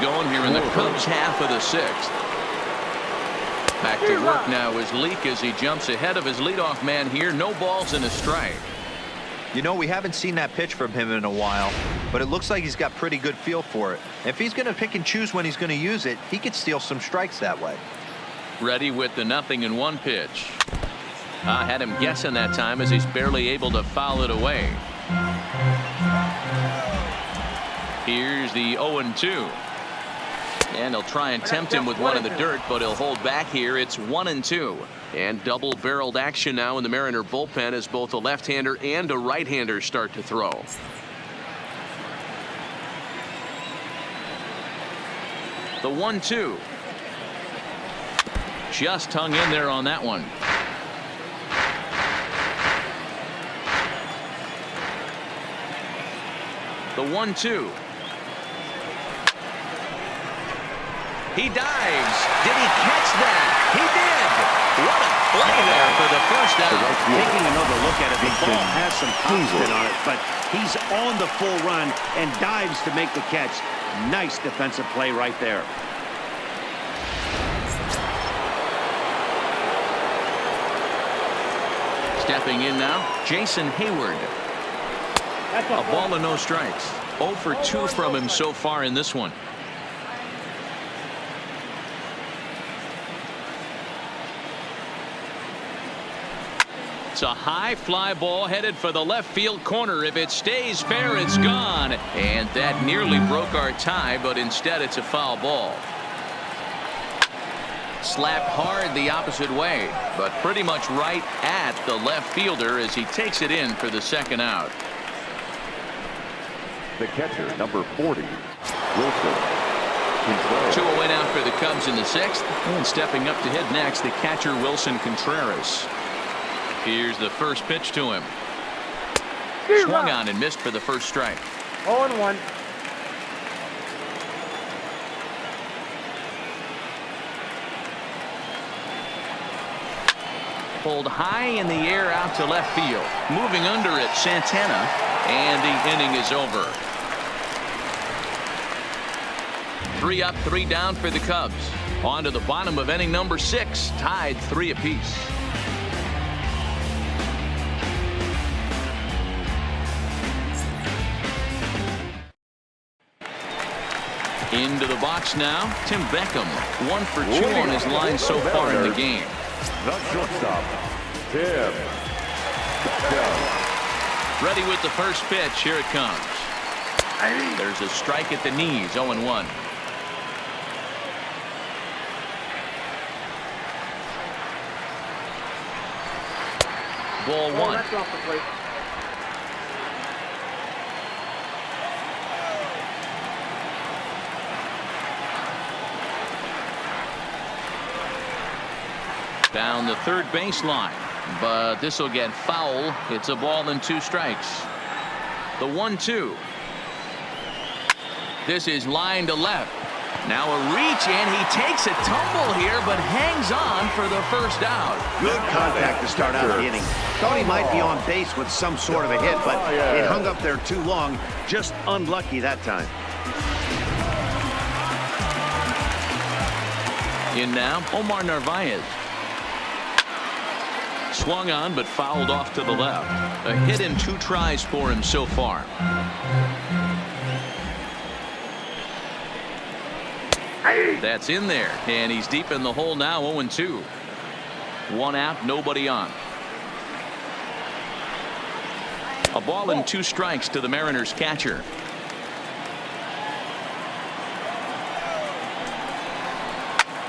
going here in the Cubs half of the sixth. Back to work now is Leake as he jumps ahead of his leadoff man here. No balls and a strike. You know, we haven't seen that pitch from him in a while, but it looks like he's got pretty good feel for it. If he's going to pick and choose when he's going to use it, he could steal some strikes that way. Ready with the 0-1 pitch. Had him guessing that time as he's barely able to foul it away. Here's the 0-2. And he'll try and tempt him with one in the dirt, but he'll hold back here. It's 1-2. And double-barreled action now in the Mariner bullpen as both a left-hander and a right-hander start to throw. The 1-2. Just hung in there on that one. The 1-2. He dives. Did he catch that? He did. What a play there for the first out. Taking another look at it, the ball has some topspin on it, but he's on the full run and dives to make the catch. Nice defensive play right there. Stepping in now, Jason Hayward. A ball and no strikes. 0 for 2 from him so far in this one. It's a high fly ball headed for the left field corner. If it stays fair, it's gone. And that nearly broke our tie, but instead it's a foul ball. Slapped hard the opposite way, but pretty much right at the left fielder as he takes it in for the second out. The catcher, number 40, Wilson. 2 away now for the Cubs in the sixth. And stepping up to hit next, the catcher Wilson Contreras. Here's the first pitch to him. Swung on and missed for the first strike. 0-1. Pulled high in the air out to left field. Moving under it, Santana. And the inning is over. 3 up, 3 down for the Cubs. On to the bottom of inning number 6. Tied 3 apiece. Into the box now, Tim Beckham. 1 for 2 on his line so far in the game. The shortstop, Tim Beckham. Ready with the first pitch. Here it comes. There's a strike at the knees. 0-1. Ball 1. That's off the plate. Down the third baseline, but this will get foul. It's a ball and 2 strikes. The 1-2. This is line to left. Now a reach, and he takes a tumble here, but hangs on for the first out. Good contact to start out the inning. Thought he might be on base with some sort of a hit, but it hung up there too long. Just unlucky that time. In now, Omar Narvaez. Swung on, but fouled off to the left. A hit in 2 tries for him so far. That's in there, and he's deep in the hole now. 0-2. 1 out, nobody on. A ball and 2 strikes to the Mariners catcher.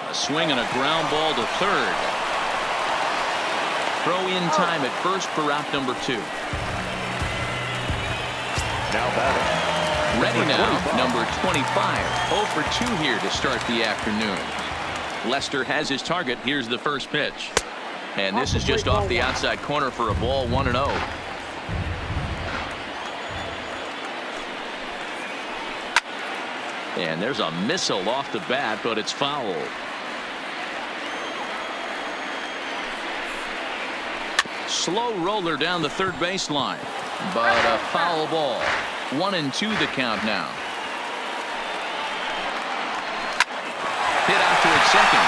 A swing and a ground ball to third. Throw in time at first for out number 2. Now batting. Ready now, number 25. 0 for 2 here to start the afternoon. Lester has his target. Here's the first pitch. And this is just off the outside corner for a ball. 1-0. And there's a missile off the bat, but it's foul. Slow roller down the third baseline, but a foul ball. 1-2 the count now. hit out towards second.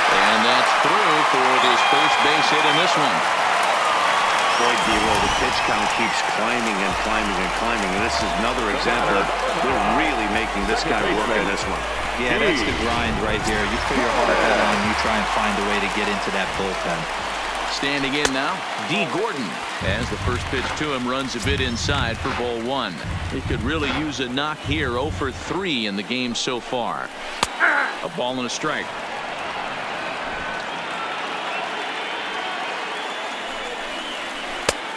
And that's through for this first base hit in this one. Boy, D-Roll, the pitch count keeps climbing and climbing and climbing. And this is another example of we're really making this guy work in this one. Yeah, that's the grind right here. You put your hard hat on, you try and find a way to get into that bullpen. Standing in now, D. Gordon, as the first pitch to him runs a bit inside for ball one. He could really use a knock here. 0 for 3 in the game so far. A ball and a strike.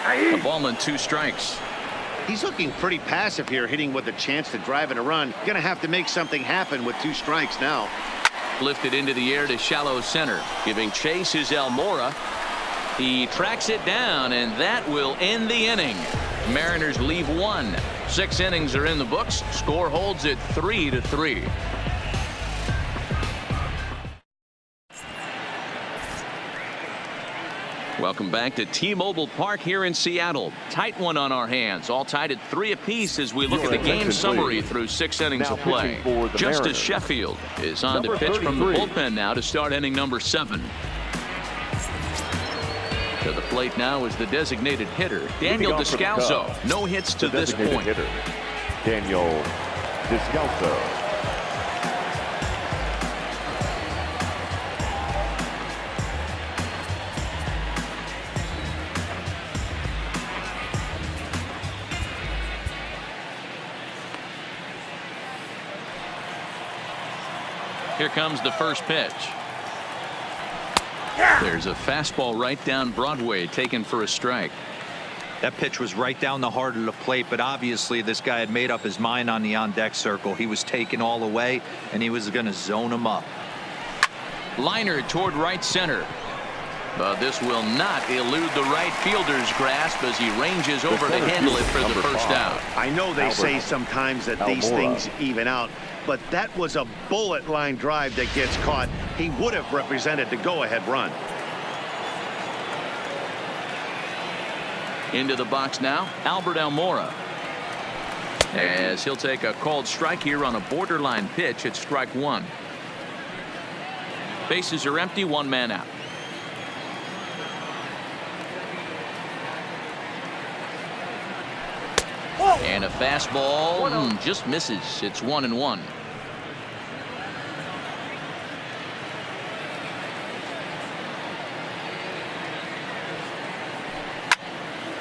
A ball and 2 strikes. He's looking pretty passive here, hitting with a chance to drive in a run. Gonna have to make something happen with 2 strikes now. Lifted into the air to shallow center. Giving chase is Almora. He tracks it down, and that will end the inning. Mariners leave 1. 6 innings are in the books. Score holds at 3-3. Welcome back to T-Mobile Park here in Seattle. Tight one on our hands. All tied at 3 apiece as we look at the game summary through 6 innings of play. Justice Sheffield is on to pitch from the bullpen now to start inning number 7. To the plate now is the designated hitter, Daniel Descalso. No hits to this point. Daniel Descalso. Here comes the first pitch. There's a fastball right down Broadway taken for a strike. That pitch was right down the heart of the plate, but obviously this guy had made up his mind on the on-deck circle. He was taken all the way, and he was going to zone him up. Liner toward right center. But this will not elude the right fielder's grasp as he ranges over to handle it for the first out. I know they say sometimes that these things even out, but that was a bullet line drive that gets caught. He would have represented the go-ahead run. Into the box now, Albert Almora. As he'll take a called strike here on a borderline pitch at strike 1. Bases are empty, 1 man out. And a fastball just misses. It's 1-1.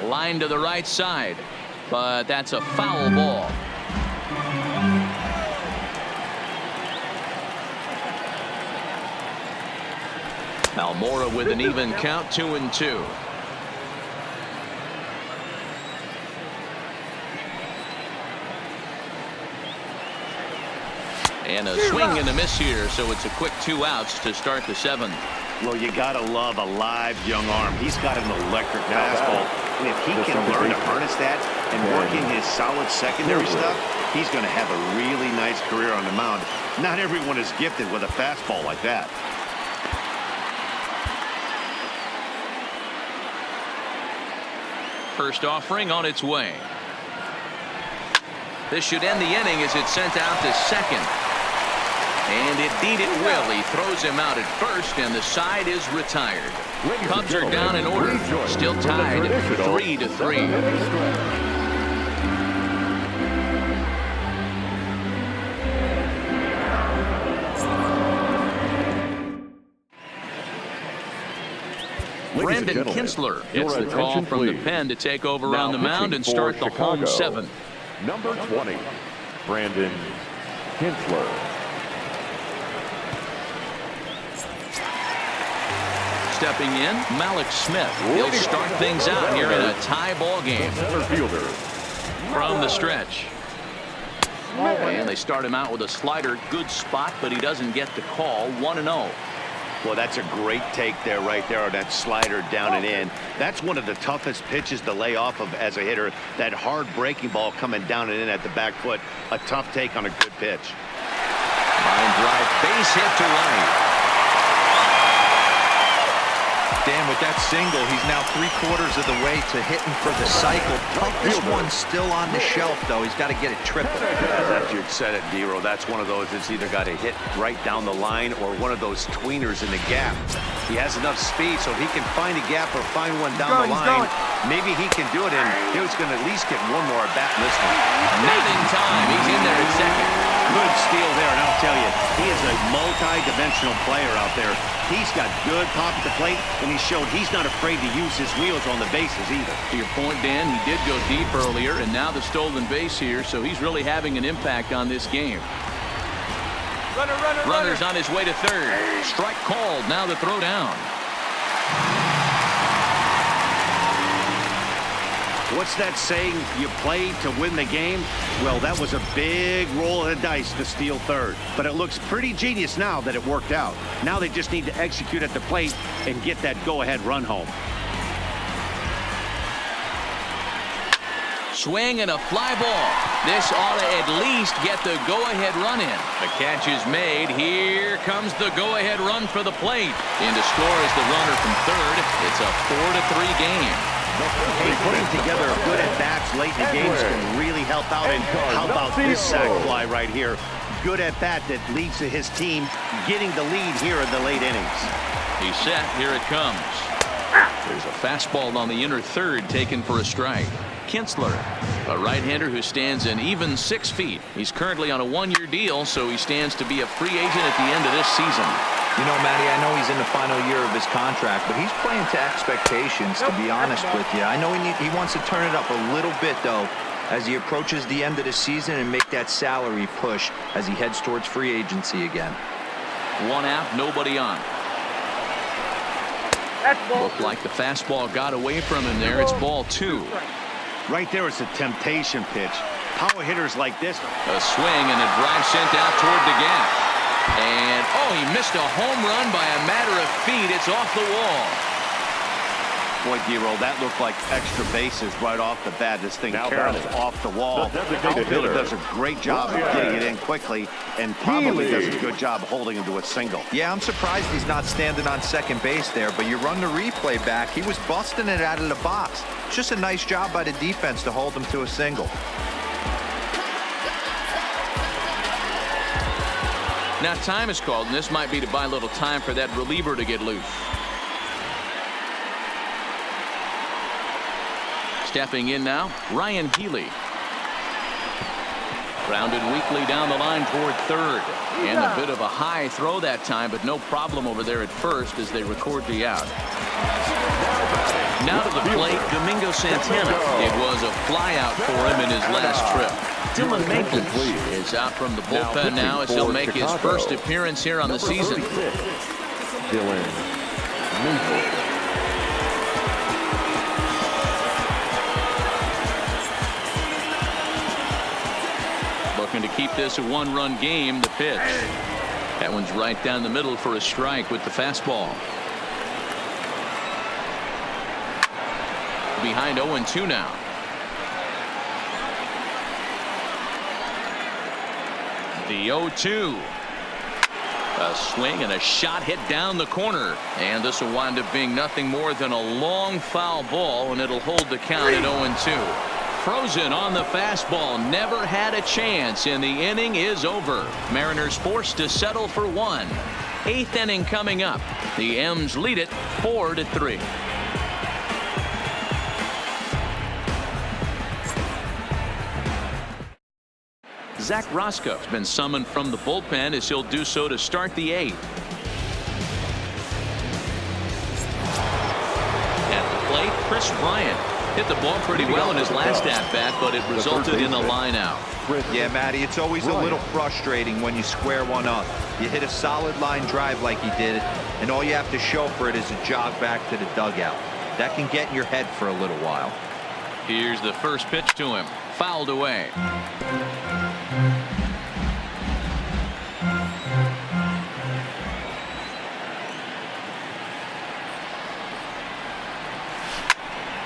Line to the right side, but that's a foul ball. Almora with an even count, 2-2. And a swing and a miss here, so it's a quick 2 outs to start the 7th. Well, you gotta love a live young arm. He's got an electric fastball, and if he can learn to harness that and work in his solid secondary stuff, he's going to have a really nice career on the mound. Not everyone is gifted with a fastball like that. First offering on its way. This should end the inning as it's sent out to second. And indeed it will. He throws him out at first, and the side is retired. Cubs are down in order. Still tied 3-3. Brandon Kinsler gets the call from the pen to take over on the mound and start the home 7th. Number 20, Brandon Kinsler. Stepping in, Malik Smith. He'll start things out here in a tie ball game. Center fielder. From the stretch. And they start him out with a slider. Good spot, but he doesn't get the call. 1-0. Well, that's a great take there, right there, on that slider down and in. That's one of the toughest pitches to lay off of as a hitter. That hard breaking ball coming down and in at the back foot. A tough take on a good pitch. Line drive, base hit to right. Dan, with that single, he's now 3/4 of the way to hitting for the cycle. Toughest one's still on the shelf, though. He's got to get it triple. As you said it, D-Row, that's one of those that's either got to hit right down the line or one of those tweeners in the gap. He has enough speed, so if he can find a gap or find one down the line, maybe he can do it, and he's going to at least get one more at bat in this one. Not in time. He's in there at second. Good steal there, and I'll tell you, he is a multi-dimensional player out there. He's got good pop at the plate, and he showed he's not afraid to use his wheels on the bases either. To your point, Dan, he did go deep earlier, and now the stolen base here, so he's really having an impact on this game. Runner's on his way to third. Strike called. Now the throw down. What's that saying? You play to win the game? Well, that was a big roll of the dice to steal third. But it looks pretty genius now that it worked out. Now they just need to execute at the plate and get that go-ahead run home. Swing and a fly ball. This ought to at least get the go-ahead run in. The catch is made. Here comes the go-ahead run for the plate. In to score is the runner from third. It's a 4-3 game. Hey, putting together a good at-bats late in the games can really help out. And how about this sac fly right here? Good at-bat that leads to his team getting the lead here in the late innings. He's set. Here it comes. There's a fastball on the inner third taken for a strike. Kinsler, a right-hander who stands an even 6 feet. He's currently on a 1-year deal, so he stands to be a free agent at the end of this season. You know, Matty, I know he's in the final year of his contract, but he's playing to expectations, to be honest with you. I know he wants to turn it up a little bit, though, as he approaches the end of the season and make that salary push as he heads towards free agency again. One out, nobody on. Looked like the fastball got away from him there. It's ball 2. Right there is a temptation pitch. Power hitters like this. A swing and a drive sent out toward the gap. And, oh, he missed a home run by a matter of feet. It's off the wall. Boy, D-Roll, that looked like extra bases right off the bat. This thing Now carries batting. off the wall. The The designated outfielder hitter. does a great job of getting it in quickly and probably does a good job holding him to a single. Yeah, I'm surprised he's not standing on second base there, but you run the replay back, he was busting it out of the box. It's just a nice job by the defense to hold him to a single. Now time is called, and this might be to buy a little time for that reliever to get loose. Stepping in now, Ryan Healy. Grounded weakly down the line toward third. And a bit of a high throw that time, but no problem over there at first as they record the out. Now to the plate, Domingo Santana. It was a fly out for him in his last trip. Dylan Maples is out from the bullpen now as he'll make his first appearance here on the season. Dylan Maples. Looking to keep this a one-run game. The pitch. That one's right down the middle for a strike with the fastball. Behind 0-2 now. The 0-2. A swing and a shot hit down the corner. And this will wind up being nothing more than a long foul ball, and it'll hold the count at 0-2. Frozen on the fastball. Never had a chance, and the inning is over. Mariners forced to settle for one. 8th inning coming up. The M's lead it 4-3. Zach Roscoe's been summoned from the bullpen as he'll do so to start the 8th. At the plate, Chris Bryant hit the ball pretty well in his last at-bat, but it resulted in a line out. Yeah, Matty, it's always a little frustrating when you square one up. You hit a solid line drive like he did, and all you have to show for it is a jog back to the dugout. That can get in your head for a little while. Here's the first pitch to him. Fouled away.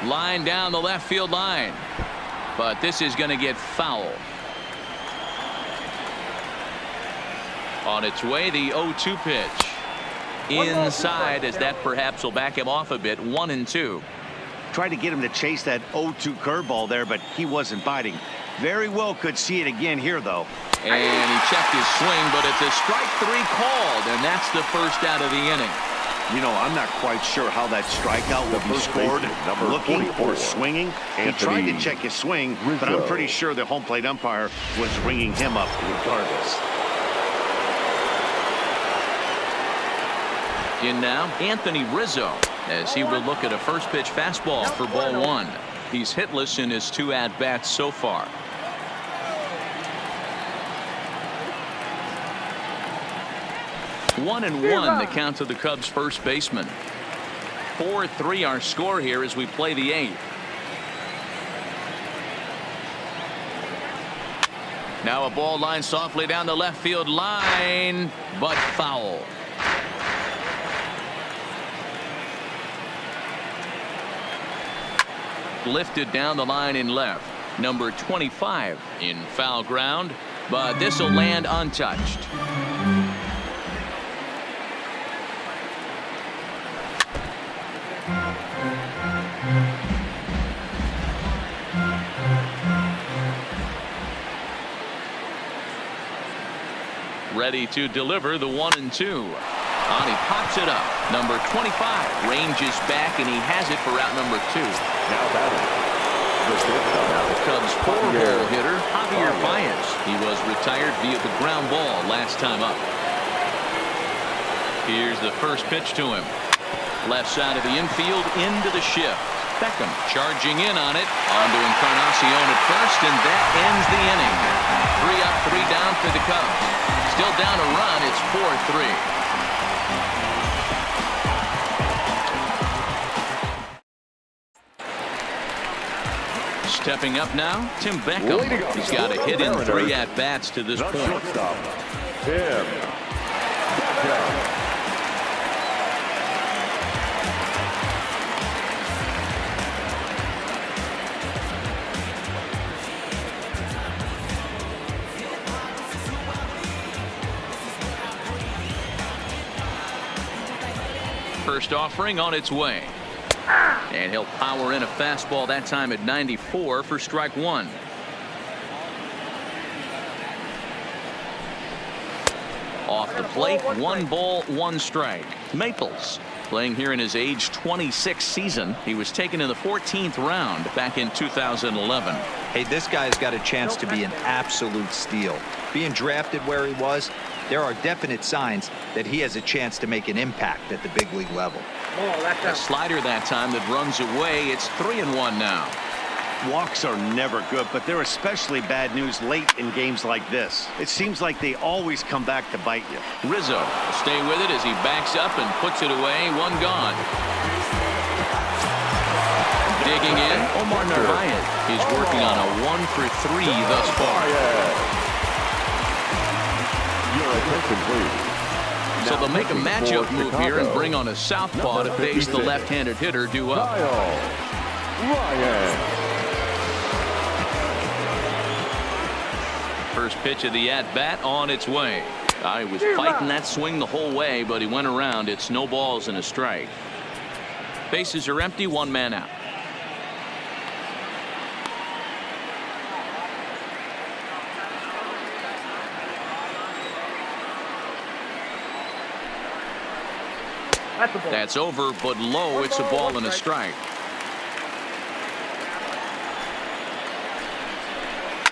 Line down the left field line. But this is going to get foul. On its way, the 0-2 pitch. inside, as that perhaps will back him off a bit. 1-2. Tried to get him to chase that 0-2 curveball there, but he wasn't biting. Very well could see it again here, though. And he checked his swing, but it's a strike 3 called, and that's the first out of the inning. You know, I'm not quite sure how that strikeout will be scored, looking or swinging. He tried to check his swing, but I'm pretty sure the home plate umpire was ringing him up regardless. In now, Anthony Rizzo, as he will look at a first pitch fastball for ball 1. He's hitless in his 2 at-bats so far. One and one, the count to the Cubs first baseman. 4-3 our score here as we play the 8th. Now a ball lined softly down the left field line, but foul. Lifted down the line in left. Number 25 in foul ground, but this will land untouched. Ready to deliver the 1-2. On he pops it up. Number 25 ranges back, and he has it for route number 2. Now batting. The Cubs' 4-hole hitter, Javier Baez. He was retired via the ground ball last time up. Here's the first pitch to him. Left side of the infield into the shift. Beckham charging in on it. Onto Encarnacion at first, and that ends the inning. 3 up, 3 down for the Cubs. Still down a run. It's 4-3. Stepping up now, Tim Beckham. He's got a hit in 3 at-bats to this point. Shortstop, Tim Beckham. First offering on its way. And he'll power in a fastball that time at 94 for strike 1. Off the plate, 1 ball, 1 strike. Maples playing here in his age 26 season. He was taken in the 14th round back in 2011. Hey, this guy's got a chance to be an absolute steal. Being drafted where he was, there are definite signs that he has a chance to make an impact at the big league level. A slider that time that runs away. It's 3-1 now. Walks are never good, but they're especially bad news late in games like this. It seems like they always come back to bite you. Rizzo will stay with it as he backs up and puts it away. 1 gone. Digging in, Omar Narvaez. He's working on a 1 for 3 thus far. Your attention, please. So they'll make a matchup move here and bring on a southpaw to face the left-handed hitter due up. Ryan. First pitch of the at-bat on its way. He was fighting that swing the whole way, but he went around. It's no balls and a strike. Bases are empty, 1 man out. That's over, but low. It's a ball and a strike.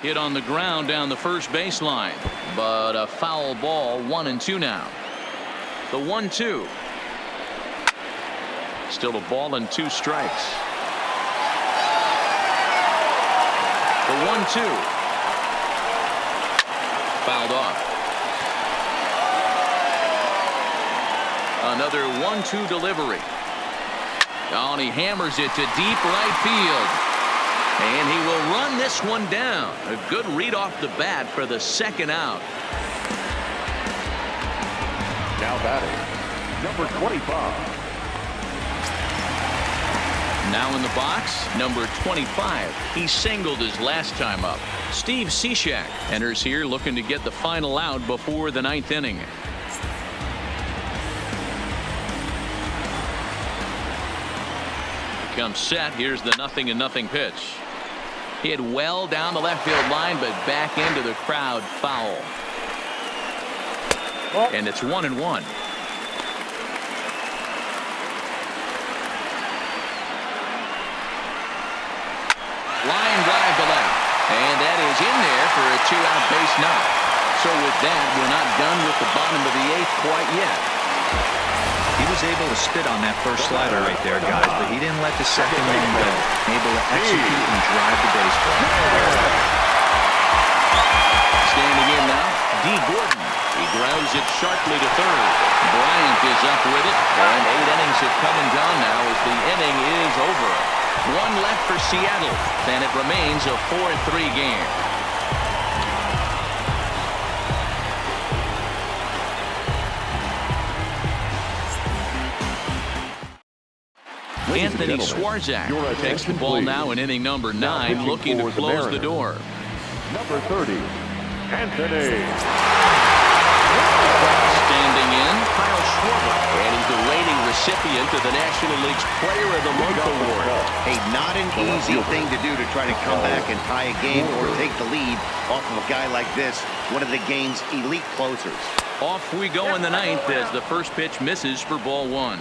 Hit on the ground down the first baseline, but a foul ball. 1-2 now. The 1-2. Still a ball and 2 strikes. The 1-2. Fouled off. Another 1-2 delivery. Oh, and he hammers it to deep right field. And he will run this one down. A good read off the bat for the 2nd out. Now batting, number 25. Now in the box, number 25. He singled his last time up. Steve Cishek enters here looking to get the final out before the 9th inning. comes set. Here's the 0-0 pitch. Hit well down the left field line, but back into the crowd, foul. And it's 1-1. Line drive to left, and that is in there for a 2-out base knock. So with that, we're not done with the bottom of the 8th quite yet. He was able to spit on that first slider right there, guys, but he didn't let the second one go. Able to execute and drive the baseball. Standing in now, D. Gordon. He grounds it sharply to third. Bryant is up with it, and 8 innings have come and gone now as the inning is over. 1 left for Seattle, and it remains a 4-3 game. Anthony Swarzak takes the ball now in inning number 9, looking to close the door. Number 30, Anthony. Standing in, Kyle Schwarber, and he's the reigning recipient of the National League's Player of the Month award. Hey, not an easy thing to do to try to come back and tie a game or take the lead off of a guy like this, one of the game's elite closers. Off we go in the 9th as the first pitch misses for ball 1.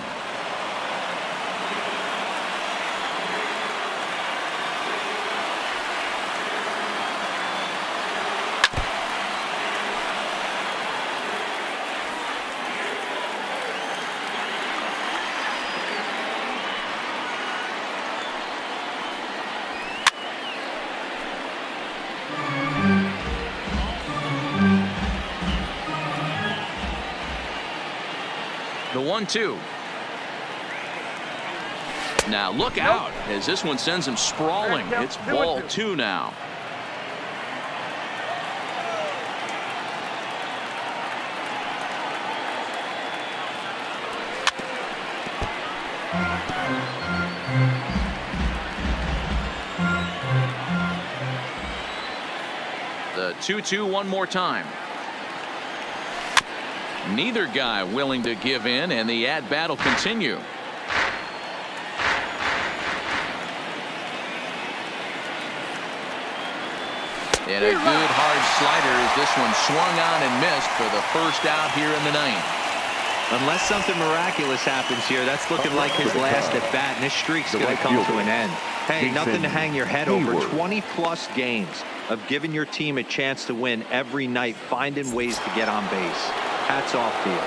The 1-2. Now look out as this one sends him sprawling. It's ball 2 now. The 2-2 one more time. Neither guy willing to give in, and the at-bat will continue. And a good hard slider as this one swung on and missed for the first out here in the 9th. Unless something miraculous happens here, that's looking like his last at-bat, and his streak's going to come to an end. Hey, nothing to hang your head over. 20-plus games of giving your team a chance to win every night, finding ways to get on base. Hats off to you.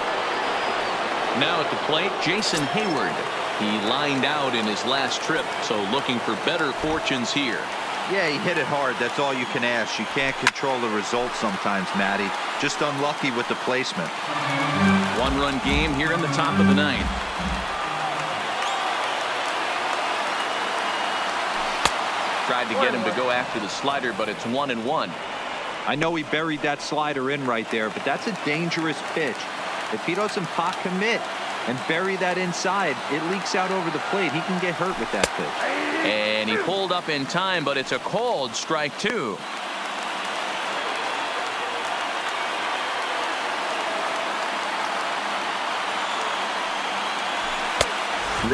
Now at the plate, Jason Hayward. He lined out in his last trip, so looking for better fortunes here. Yeah, he hit it hard. That's all you can ask. You can't control the results sometimes, Matty. Just unlucky with the placement. 1-run game here in the top of the 9th. Tried to get him to go after the slider, but it's 1-1. I know he buried that slider in right there, but that's a dangerous pitch. If he doesn't pot commit and bury that inside, it leaks out over the plate. He can get hurt with that pitch. And he pulled up in time, but it's a called strike 2.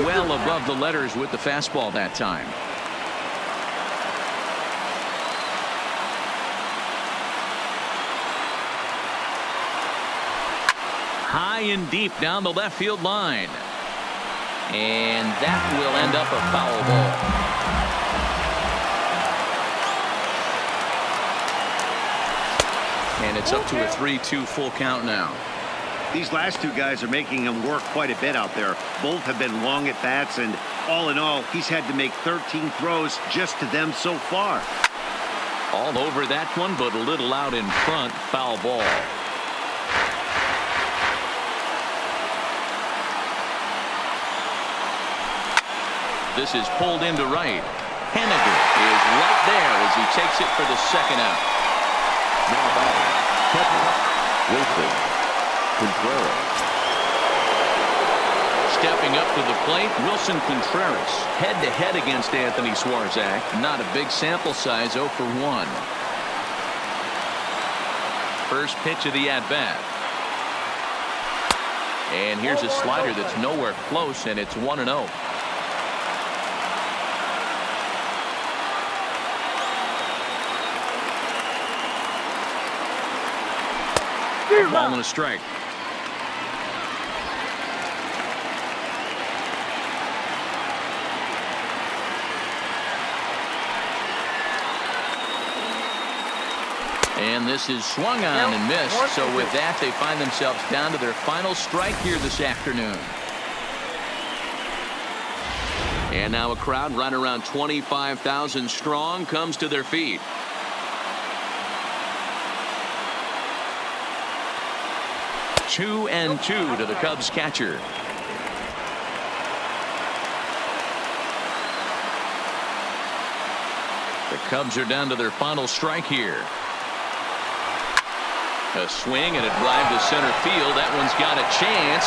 Well above the letters with the fastball that time. High and deep down the left field line. And that will end up a foul ball. And it's up to a 3-2 full count now. These last two guys are making him work quite a bit out there. Both have been long at bats, and all in all, he's had to make 13 throws just to them so far. All over that one, but a little out in front. Foul ball. This is pulled into right. Henniger is right there as he takes it for the second out. Now batting, Wilson Contreras. Stepping up to the plate, Wilson Contreras head-to-head against Anthony Swarzak. Not a big sample size, 0 for 1. First pitch of the at-bat. And here's a slider that's nowhere close, and it's 1-0. A ball and a strike. And this is swung on and missed. So with that, they find themselves down to their final strike here this afternoon. And now a crowd right around 25,000 strong comes to their feet. Two and two to the Cubs catcher. The Cubs are down to their final strike here. A swing and a drive to center field. That one's got a chance.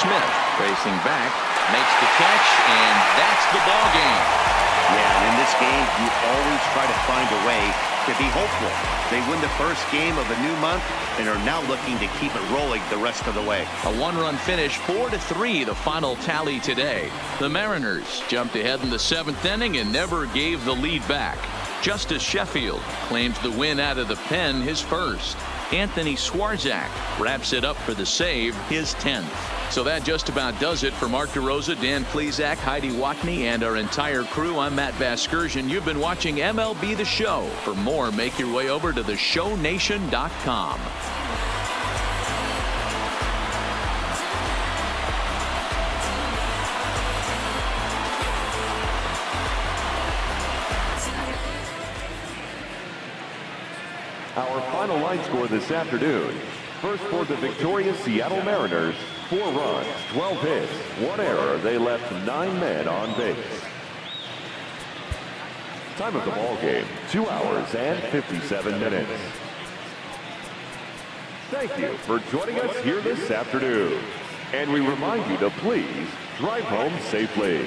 Smith racing back, makes the catch, and that's the ball game. Yeah, and in this game, you always try to find a way to be hopeful. They win the first game of a new month and are now looking to keep it rolling the rest of the way. A one-run finish, 4-3, the final tally today. The Mariners jumped ahead in the 7th inning and never gave the lead back. Justice Sheffield claims the win out of the pen, his first. Anthony Swarzak wraps it up for the save, his 10th. So that just about does it for Mark DeRosa, Dan Plesac, Heidi Watney, and our entire crew. I'm Matt Vasgersian. You've been watching MLB The Show. For more, make your way over to theshownation.com. Our final line score this afternoon. First for the victorious Seattle Mariners, 4 runs, 12 hits, 1 error. They left 9 men on base. Time of the ball game, 2 hours and 57 minutes. Thank you for joining us here this afternoon. And we remind you to please drive home safely.